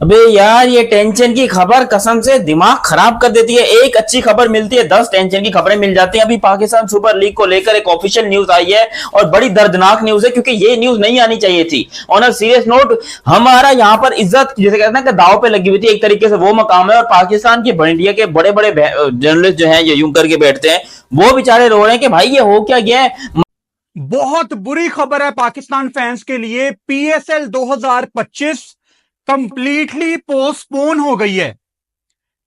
अबे यार, ये टेंशन की खबर कसम से दिमाग खराब कर देती है। एक अच्छी खबर मिलती है, 10 टेंशन की खबरें मिल जाती हैं। अभी पाकिस्तान सुपर लीग को लेकर एक ऑफिशियल न्यूज आई है और बड़ी दर्दनाक न्यूज है, क्योंकि ये न्यूज नहीं आनी चाहिए थी। ऑन अ सीरियस नोट, हमारा यहाँ पर इज्जत जिसे कहते हैं कि दांव पे लगी हुई थी, एक तरीके से वो मकाम है। और पाकिस्तान के इंडिया के बड़े बड़े जर्नलिस्ट जो है ये यूं करके बैठते हैं, वो बेचारे रो रहे हैं कि भाई ये हो क्या गया है। बहुत बुरी खबर है पाकिस्तान फैंस के लिए। पीएसएल 2025 कंप्लीटली पोस्टपोन हो गई है।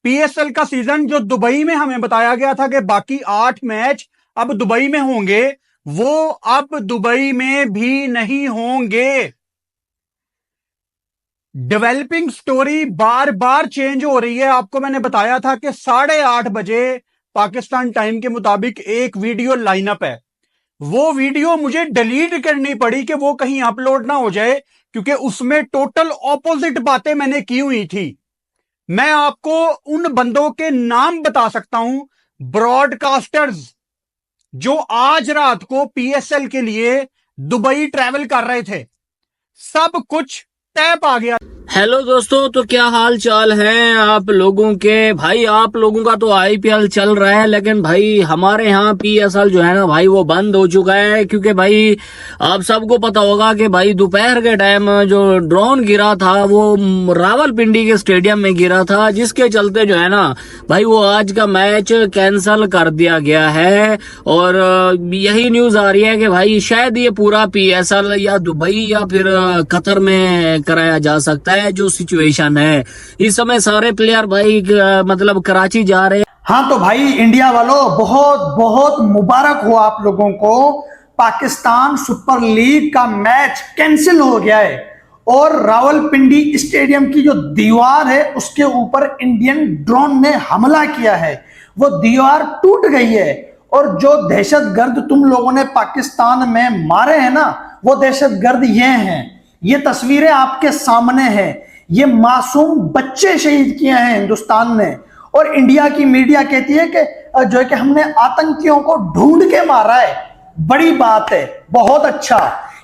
पीएसएल का सीजन जो दुबई में हमें बताया गया था कि बाकी 8 मैच अब दुबई में होंगे, वो अब दुबई में भी नहीं होंगे। डेवलपिंग स्टोरी बार बार चेंज हो रही है। आपको मैंने बताया था कि 8:30 बजे पाकिस्तान टाइम के मुताबिक एक वीडियो लाइनअप है। वो वीडियो मुझे डिलीट करनी पड़ी कि वो कहीं अपलोड ना हो जाए, क्योंकि उसमें टोटल ऑपोजिट बातें मैंने की हुई थी। मैं आपको उन बंदों के नाम बता सकता हूं, ब्रॉडकास्टर्स जो आज रात को पीएसएल के लिए दुबई ट्रैवल कर रहे थे। सब कुछ तय पा गया। हेलो दोस्तों, तो क्या हाल चाल है आप लोगों के। भाई आप लोगों का तो आईपीएल चल रहा है, लेकिन भाई हमारे यहाँ पीएसएल जो है ना भाई वो बंद हो चुका है। क्योंकि भाई आप सबको पता होगा कि भाई दोपहर के टाइम जो ड्रोन गिरा था वो रावलपिंडी के स्टेडियम में गिरा था, जिसके चलते जो है ना भाई वो आज का मैच कैंसिल कर दिया गया है। और यही न्यूज आ रही है कि भाई शायद ये पूरा पीएसएल या दुबई या फिर कतर में कराया जा सकता है। जो सिचुएशन है इस समय, सारे प्लेयर भाई मतलब कराची जा रहे हैं। हाँ तो भाई इंडिया वालों, बहुत बहुत मुबारक हो आप लोगों को। पाकिस्तान सुपर लीग का मैच कैंसिल हो गया है और रावलपिंडी स्टेडियम की जो दीवार है उसके ऊपर इंडियन ड्रोन ने हमला किया है। वो दीवार टूट गई है और जो दहशतगर्द तुम लोगों ने पाकिस्तान में मारे हैं ना, वो दहशतगर्द ये हैं। ये तस्वीरें आपके सामने हैं। ये मासूम बच्चे शहीद किए हैं हिंदुस्तान ने, और इंडिया की मीडिया कहती है कि जो है कि हमने आतंकियों को ढूंढ के मारा है। बड़ी बात है, बहुत अच्छा।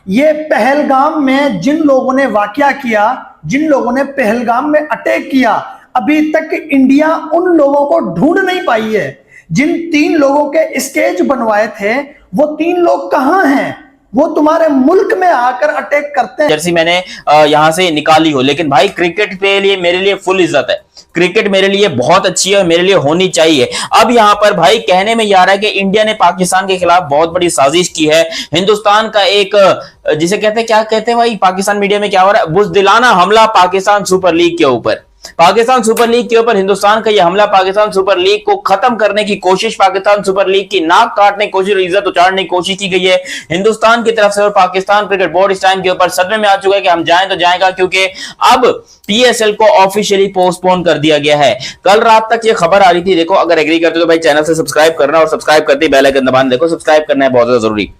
ये पहलगाम में जिन लोगों ने वाकया किया, जिन लोगों ने पहलगाम में अटैक किया, अभी तक इंडिया उन लोगों को ढूंढ नहीं पाई है। जिन 3 लोगों के स्केच बनवाए थे, वो 3 लोग कहां हैं? वो तुम्हारे मुल्क में आकर अटैक करते हैं। जर्सी मैंने यहां से निकाली हो, लेकिन भाई क्रिकेट के लिए मेरे लिए फुल इज्जत है। क्रिकेट मेरे लिए बहुत अच्छी है और मेरे लिए होनी चाहिए। अब यहां पर भाई कहने में यह आ रहा है कि इंडिया ने पाकिस्तान के खिलाफ बहुत बड़ी साजिश की है। हिंदुस्तान का एक जिसे कहते हैं, क्या कहते हैं भाई पाकिस्तान मीडिया में क्या हो रहा है, बुज़दिलाना हमला पाकिस्तान सुपर लीग के ऊपर। पाकिस्तान सुपर लीग के ऊपर हिंदुस्तान का यह हमला, पाकिस्तान सुपर लीग को खत्म करने की कोशिश, पाकिस्तान सुपर लीग की नाक काटने की कोशिश, इज्जत उतारने की कोशिश की गई है हिंदुस्तान की तरफ से। और पाकिस्तान क्रिकेट बोर्ड इस टाइम के ऊपर सदमे में आ चुका है कि हम जाएं तो जाएगा, क्योंकि अब पीएसएल को ऑफिशियली पोस्टपोन कर दिया गया है। कल रात तक ये खबर आ रही थी। देखो, अगर एग्री करते हो तो भाई चैनल से सब्सक्राइब करना, और सब्सक्राइब करते ही बेल आइकन दबाना। देखो सब्सक्राइब करना है बहुत ज्यादा जरूरी।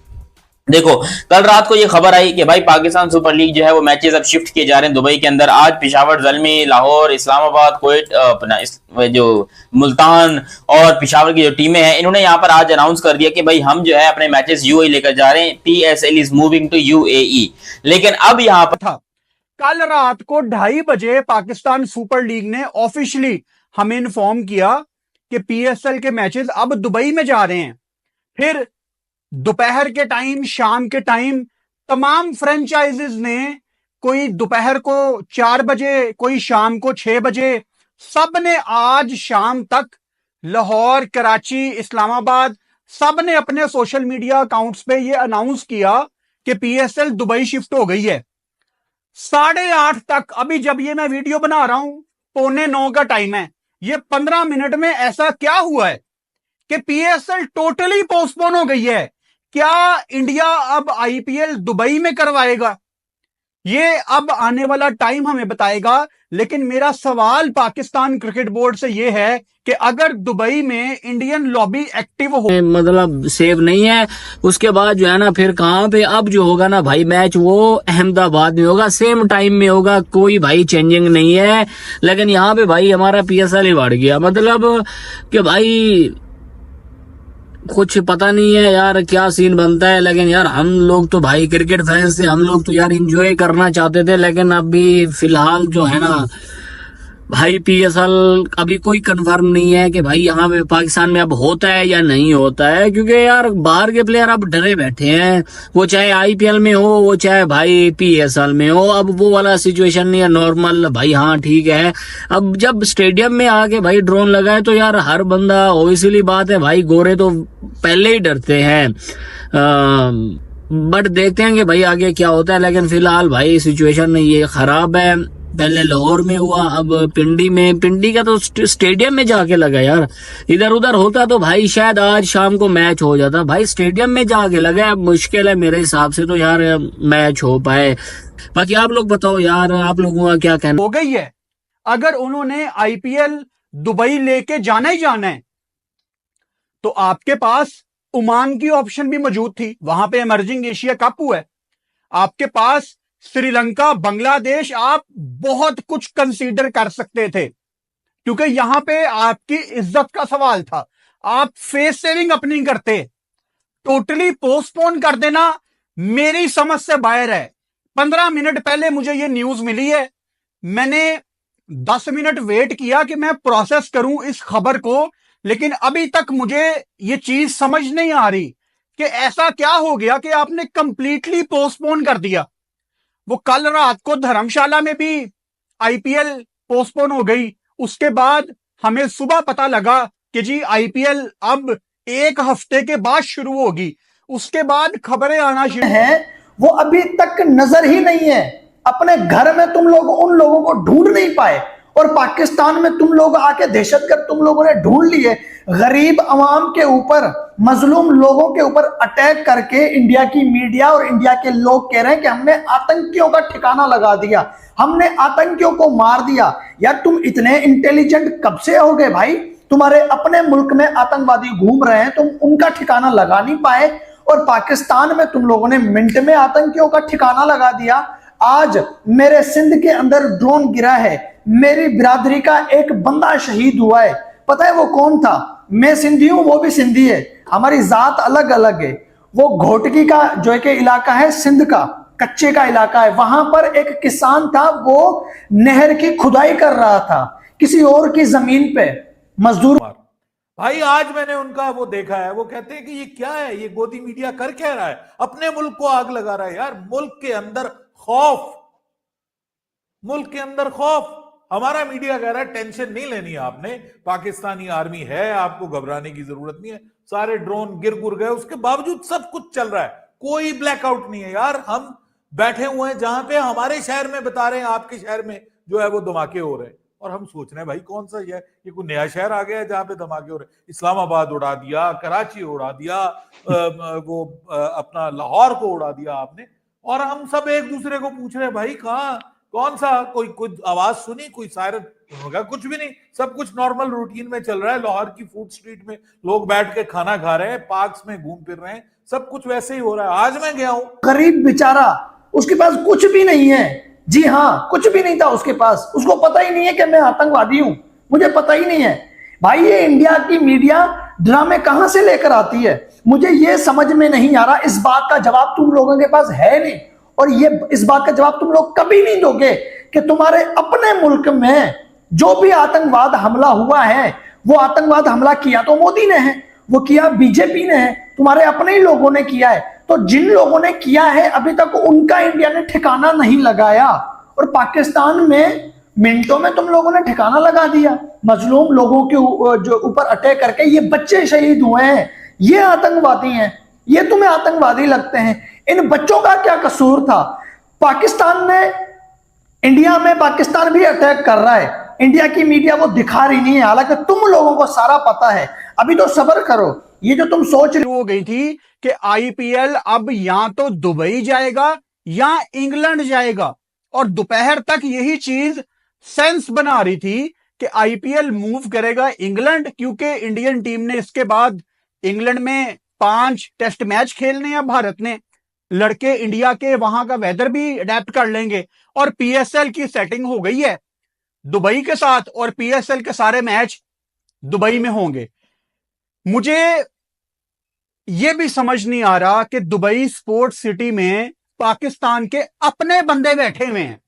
देखो, कल रात को ये खबर आई कि भाई पाकिस्तान सुपर लीग जो है वो मैचेस अब शिफ्ट किए जा रहे हैं दुबई के अंदर। आज पेशावर, ज़ल्मी, लाहौर, इस्लामाबाद, कुवैत, अपना जो मुल्तान और पेशावर की जो टीमें हैं, इन्होंने यहाँ पर आज अनाउंस कर दिया कि भाई हम जो है अपने मैचेस यूएई लेकर जा रहे हैं। PSL is moving to UAE. लेकिन अब यहाँ पर था कल रात को 2:30 बजे पाकिस्तान सुपर लीग ने ऑफिशियली हमें इन्फॉर्म किया कि पीएसएल के मैचेस अब दुबई में जा रहे हैं। फिर दोपहर के टाइम, शाम के टाइम तमाम फ्रेंचाइजीज ने, कोई दोपहर को 4 बजे, कोई शाम को 6 बजे, सब ने आज शाम तक लाहौर, कराची, इस्लामाबाद, सब ने अपने सोशल मीडिया अकाउंट्स पे ये अनाउंस किया कि पीएसएल दुबई शिफ्ट हो गई है। 8:30 तक, अभी जब ये मैं वीडियो बना रहा हूं 8:45 का टाइम है, ये 15 मिनट में ऐसा क्या हुआ है कि पीएसएल टोटली पोस्टपोन हो गई है। क्या इंडिया अब आईपीएल दुबई में करवाएगा? ये अब आने वाला टाइम हमें बताएगा। लेकिन मेरा सवाल पाकिस्तान क्रिकेट बोर्ड से यह है कि अगर दुबई में इंडियन लॉबी एक्टिव हो, मतलब सेव नहीं है, उसके बाद जो है ना फिर कहाँ पे अब जो होगा ना भाई मैच, वो अहमदाबाद में होगा, सेम टाइम में होगा, कोई भाई चेंजिंग नहीं है। लेकिन यहाँ पे भाई हमारा पीएसएल ही बढ़ गया। मतलब कि भाई कुछ पता नहीं है यार क्या सीन बनता है, लेकिन यार हम लोग तो भाई क्रिकेट फैंस थे, हम लोग तो यार एंजॉय करना चाहते थे, लेकिन अभी फिलहाल जो है ना भाई पीएसएल अभी कोई कंफर्म नहीं है कि भाई यहाँ पे पाकिस्तान में अब होता है या नहीं होता है, क्योंकि यार बाहर के प्लेयर अब डरे बैठे हैं, वो चाहे आईपीएल में हो वो चाहे भाई पीएसएल में हो, अब वो वाला सिचुएशन नहीं है नॉर्मल भाई। हाँ ठीक है, अब जब स्टेडियम में आके भाई ड्रोन लगाए तो यार हर बंदा, ऑब्वियसली बात है भाई, गोरे तो पहले ही डरते हैं, बट देखते हैं कि भाई आगे क्या होता है। लेकिन फिलहाल भाई सिचुएशन ये खराब है, पहले लाहौर में हुआ, अब पिंडी में, पिंडी का तो स्टेडियम में जाके लगा यार, इधर उधर होता तो भाई शायद आज शाम को मैच हो जाता, भाई स्टेडियम में जाके लगा, अब मुश्किल है मेरे हिसाब से तो यार मैच हो पाए। बाकी आप लोग बताओ यार, आप लोगों का क्या कहना हो गई है। अगर उन्होंने आईपीएल दुबई लेके जाना ही जाना है तो आपके पास ओमान की ऑप्शन भी मौजूद थी, वहां पे इमर्जिंग एशिया कप हुआ है। आपके पास श्रीलंका, बांग्लादेश, आप बहुत कुछ कंसीडर कर सकते थे, क्योंकि यहां पे आपकी इज्जत का सवाल था। आप फेस सेविंग अपनी करते, टोटली पोस्टपोन कर देना मेरी समझ से बाहर है। 15 मिनट पहले मुझे ये न्यूज मिली है, मैंने 10 मिनट वेट किया कि मैं प्रोसेस करूं इस खबर को, लेकिन अभी तक मुझे ये चीज समझ नहीं आ रही कि ऐसा क्या हो गया कि आपने कंप्लीटली पोस्टपोन कर दिया। वो कल रात को धर्मशाला में भी आईपीएल पोस्टपोन हो गई, उसके बाद हमें सुबह पता लगा कि जी आईपीएल अब 1 हफ्ते के बाद शुरू होगी। उसके बाद खबरें आना शुरू है वो अभी तक नजर ही नहीं है। अपने घर में तुम लोग उन लोगों को ढूंढ नहीं पाए, और पाकिस्तान में तुम लोग आके दहशतगर्द तुम लोगों ने ढूंढ लिए। गरीब अवाम के ऊपर, मजलूम लोगों के ऊपर अटैक करके इंडिया की मीडिया और इंडिया के लोग कह रहे हैं कि हमने आतंकियों का ठिकाना लगा दिया, हमने आतंकियों को मार दिया। यार तुम इतने इंटेलिजेंट कब से हो गए भाई? तुम्हारे अपने मुल्क में आतंकवादी घूम रहे हैं, तुम उनका ठिकाना लगा नहीं पाए, और पाकिस्तान में तुम लोगों ने मिनट में आतंकियों का ठिकाना लगा दिया। आज मेरे सिंध के अंदर ड्रोन गिरा है, मेरी बिरादरी का एक बंदा शहीद हुआ है। पता है वो कौन था? मैं सिंधी हूं, वो भी सिंधी है, हमारी जात अलग अलग है। वो घोटकी का जो है कि इलाका है, सिंध का कच्चे का इलाका है, वहां पर एक किसान था, वो नहर की खुदाई कर रहा था किसी और की जमीन पे, मजदूर। भाई आज मैंने उनका वो देखा है, वो कहते हैं कि ये क्या है, ये गोदी मीडिया कर क्या रहा है, अपने मुल्क को आग लगा रहा है। यार मुल्क के अंदर खौफ, मुल्क के अंदर खौफ। हमारा मीडिया कह रहा है टेंशन नहीं लेनी है आपने, पाकिस्तानी आर्मी है, आपको घबराने की जरूरत नहीं है, सारे ड्रोन गिर गुर गए, उसके बावजूद सब कुछ चल रहा है, कोई ब्लैकआउट नहीं है। यार हम बैठे हुए हैं जहां पे हमारे शहर में बता रहे हैं आपके शहर में जो है वो धमाके हो रहे हैं, और हम सोच रहे हैं भाई कौन सा शहर, ये कोई नया शहर आ गया है जहां पे धमाके हो रहे हैं। इस्लामाबाद उड़ा दिया, कराची उड़ा दिया, वो अपना लाहौर को उड़ा दिया आपने, और हम सब एक दूसरे को पूछ रहे हैं भाई कहाँ, कौन सा, कोई आवाज सुनी, कोई सायरन होगा? कुछ भी नहीं, सब कुछ नॉर्मल रूटीन में चल रहा है। लाहौर की फूड स्ट्रीट में लोग बैठ के खाना खा रहे हैं, पार्क्स में घूम फिर रहे हैं, सब कुछ वैसे ही हो रहा है। आज मैं गया हूं, गरीब बेचारा, उसके पास कुछ भी नहीं है। जी हाँ, कुछ भी नहीं था उसके पास, उसको पता ही नहीं है कि मैं आतंकवादी हूं, मुझे पता ही नहीं है। भाई ये इंडिया की मीडिया ड्रामे कहां से लेकर आती है, मुझे ये समझ में नहीं आ रहा। इस बात का जवाब तुम लोगों के पास है नहीं, और ये इस बात का जवाब तुम लोग कभी नहीं दोगे कि तुम्हारे अपने मुल्क में जो भी आतंकवाद हमला हुआ है, वो आतंकवाद हमला किया तो मोदी ने है, वो किया बीजेपी ने है, तुम्हारे अपने ही लोगों ने किया है। तो जिन लोगों ने किया है अभी तक उनका इंडिया ने ठिकाना नहीं लगाया, और पाकिस्तान में मिनटों में तुम लोगों ने ठिकाना लगा दिया। मजलूम लोगों के जो ऊपर अटैक करके ये बच्चे शहीद हुए हैं, ये आतंकवादी हैं, ये तुम्हें आतंकवादी लगते हैं। इन बच्चों का क्या कसूर था? पाकिस्तान ने, इंडिया में पाकिस्तान भी अटैक कर रहा है, इंडिया की मीडिया वो दिखा रही नहीं है, हालांकि तुम लोगों को सारा पता है। अभी तो सब्र करो, ये जो तुम सोच रहे हो गई थी कि आईपीएल अब या तो दुबई जाएगा या इंग्लैंड जाएगा, और दोपहर तक यही चीज सेंस बना रही थी कि आईपीएल मूव करेगा इंग्लैंड, क्योंकि इंडियन टीम ने इसके बाद इंग्लैंड में 5 टेस्ट मैच खेलने हैं भारत ने, लड़के इंडिया के वहां का वेदर भी अडेप्ट कर लेंगे, और पीएसएल की सेटिंग हो गई है दुबई के साथ, और पीएसएल के सारे मैच दुबई में होंगे। मुझे यह भी समझ नहीं आ रहा कि दुबई स्पोर्ट्स सिटी में पाकिस्तान के अपने बंदे बैठे हुए हैं।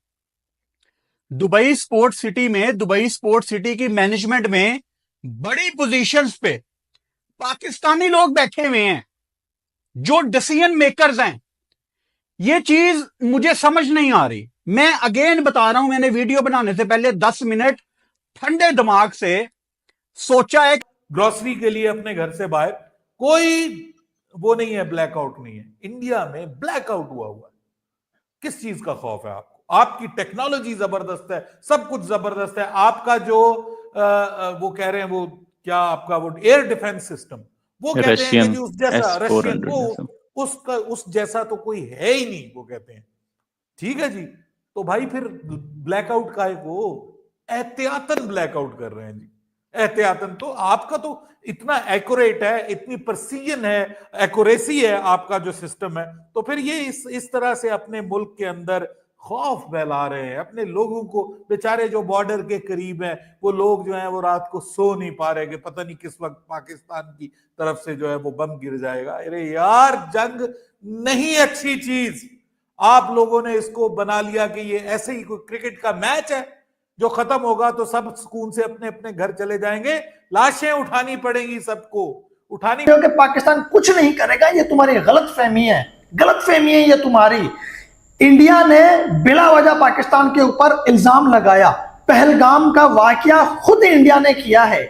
दुबई स्पोर्ट्स सिटी की मैनेजमेंट में बड़ी पोजीशंस पे पाकिस्तानी लोग बैठे हुए हैं जो डिसीजन मेकर्स हैं। यह चीज मुझे समझ नहीं आ रही। मैं अगेन बता रहा हूं, मैंने वीडियो बनाने से पहले 10 मिनट ठंडे दिमाग से सोचा है। ग्रोसरी के लिए अपने घर से बाहर कोई वो नहीं है, ब्लैकआउट नहीं है। इंडिया में ब्लैकआउट हुआ है। किस चीज का खौफ है आपको? आपकी टेक्नोलॉजी जबरदस्त है, सब कुछ जबरदस्त है। आपका जो वो कह रहे हैं, वो क्या आपका वो एयर डिफेंस सिस्टम, वो कहते हैं कि जी उस जैसा रशियन, वो उस जैसा तो कोई है ही नहीं, वो कहते हैं। ठीक है जी, तो भाई फिर ब्लैकआउट का है, वो एहतियातन ब्लैकआउट कर रहे हैं जी, एहतियातन। तो आपका तो इतना एक्यूरेट है, इतनी प्रिसीजन है, एक्यूरेसी है आपका जो सिस्टम है, तो फिर ये इस तरह से अपने मुल्क के अंदर खौफ फैला रहे हैं। अपने लोगों को, बेचारे जो बॉर्डर के करीब हैं, वो लोग जो हैं वो रात को सो नहीं पा रहे कि पता नहीं किस वक्त पाकिस्तान की तरफ से जो है वो बम गिर जाएगा। अरे यार, जंग नहीं अच्छी चीज। आप लोगों ने इसको बना लिया कि ये ऐसे ही कोई क्रिकेट का मैच है, जो खत्म होगा तो सब सुकून से अपने अपने घर चले जाएंगे। लाशें उठानी पड़ेंगी, सबको उठानी। क्योंकि पाकिस्तान कुछ नहीं करेगा, ये तुम्हारी गलत फहमी है ये तुम्हारी। इंडिया ने बिला वजह पाकिस्तान के ऊपर इल्जाम लगाया। पहलगाम का वाकया खुद इंडिया ने किया है।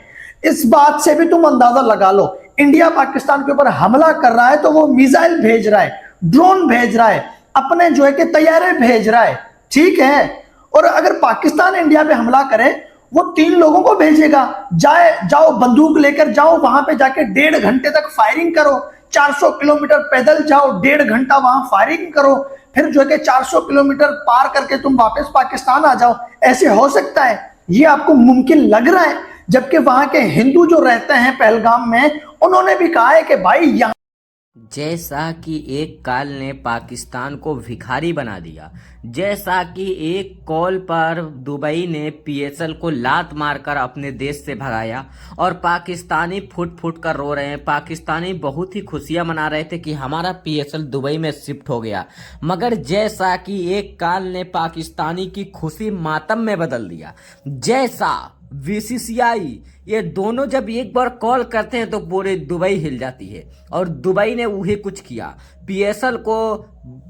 इस बात से भी तुम अंदाजा लगा लो, इंडिया पाकिस्तान के ऊपर हमला कर रहा है तो वो मिसाइल भेज रहा है, ड्रोन भेज रहा है, अपने जो है कि तैयारे भेज रहा है। ठीक है, और अगर पाकिस्तान इंडिया पे हमला करे, वो 3 लोगों को भेजेगा, जाओ बंदूक लेकर जाओ, वहां पे जाके 1.5 घंटे तक फायरिंग करो, 400 किलोमीटर पैदल जाओ, 1.5 घंटा वहां फायरिंग करो, फिर जो है कि 400 किलोमीटर पार करके तुम वापस पाकिस्तान आ जाओ। ऐसे हो सकता है? ये आपको मुमकिन लग रहा है? जबकि वहां के हिंदू जो रहते हैं पहलगाम में, उन्होंने भी कहा है कि भाई यहाँ जैसा कि एक काल ने पाकिस्तान को भिखारी बना दिया, जैसा कि एक कॉल पर दुबई ने पीएसएल को लात मारकर अपने देश से भगाया और पाकिस्तानी फुट फुट कर रो रहे हैं। पाकिस्तानी बहुत ही खुशियां मना रहे थे कि हमारा पीएसएल दुबई में शिफ्ट हो गया, मगर जैसा कि एक काल ने पाकिस्तानी की खुशी मातम में बदल दिया। जैसा बीसीसीआई, ये दोनों जब एक बार कॉल करते हैं तो पूरे दुबई हिल जाती है, और दुबई ने वही कुछ किया। पीएसएल को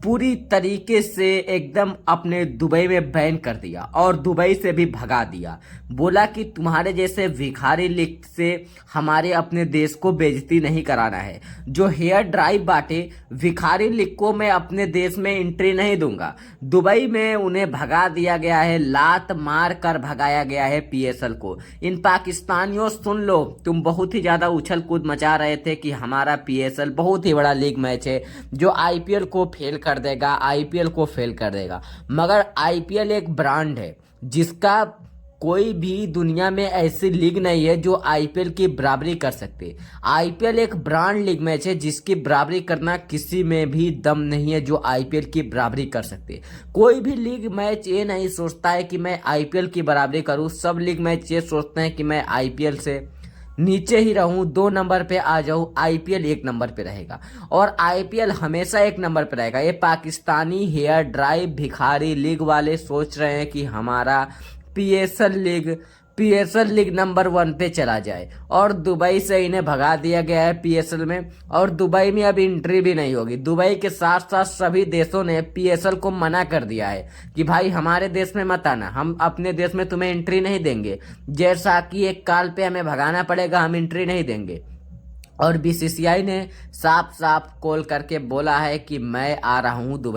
पूरी तरीके से एकदम अपने दुबई में बैन कर दिया और दुबई से भी भगा दिया। बोला कि तुम्हारे जैसे भिखारी लीग से हमारे अपने देश को बेइज्जती नहीं कराना है। जो हेयर ड्राइव बांटे भिखारी लीग को मैं अपने देश में एंट्री नहीं दूंगा। दुबई में उन्हें भगा दिया गया है, लात मार कर भगाया गया है पीएसएल को। इन पाकिस्तानियों सुन लो, तुम बहुत ही ज्यादा उछल कूद मचा रहे थे कि हमारा पीएसएल बहुत ही बड़ा लीग मैच है जो आईपीएल को फेल कर देगा, आईपीएल को फेल कर देगा। मगर आईपीएल एक ब्रांड है जिसका कोई भी दुनिया में ऐसी लीग नहीं है जो आईपीएल की बराबरी कर सकते। आईपीएल एक ब्रांड लीग मैच है जिसकी बराबरी करना किसी में भी दम नहीं है जो आईपीएल की बराबरी कर सकते। कोई भी लीग मैच ये नहीं सोचता है कि मैं आईपीएल की बराबरी करूं। सब लीग मैच ये सोचते हैं कि मैं आईपीएल से नीचे ही रहूं, 2 नंबर पे आ जाऊं। आईपीएल 1 नंबर पे रहेगा और आईपीएल हमेशा 1 नंबर पे रहेगा। ये पाकिस्तानी हेयर ड्राइव भिखारी लीग वाले सोच रहे हैं कि हमारा पीएसएल लीग नंबर 1 पे चला जाए, और दुबई से इन्हें भगा दिया गया है पीएसएल में, और दुबई में अब एंट्री भी नहीं होगी। दुबई के साथ साथ सभी देशों ने पीएसएल को मना कर दिया है कि भाई हमारे देश में मत आना, हम अपने देश में तुम्हें एंट्री नहीं देंगे। जैसा कि एक काल पे हमें भगाना पड़ेगा, हम एंट्री नहीं देंगे। और बीसीसीआई ने साफ साफ कॉल करके बोला है कि मैं आ रहा हूं दुबई।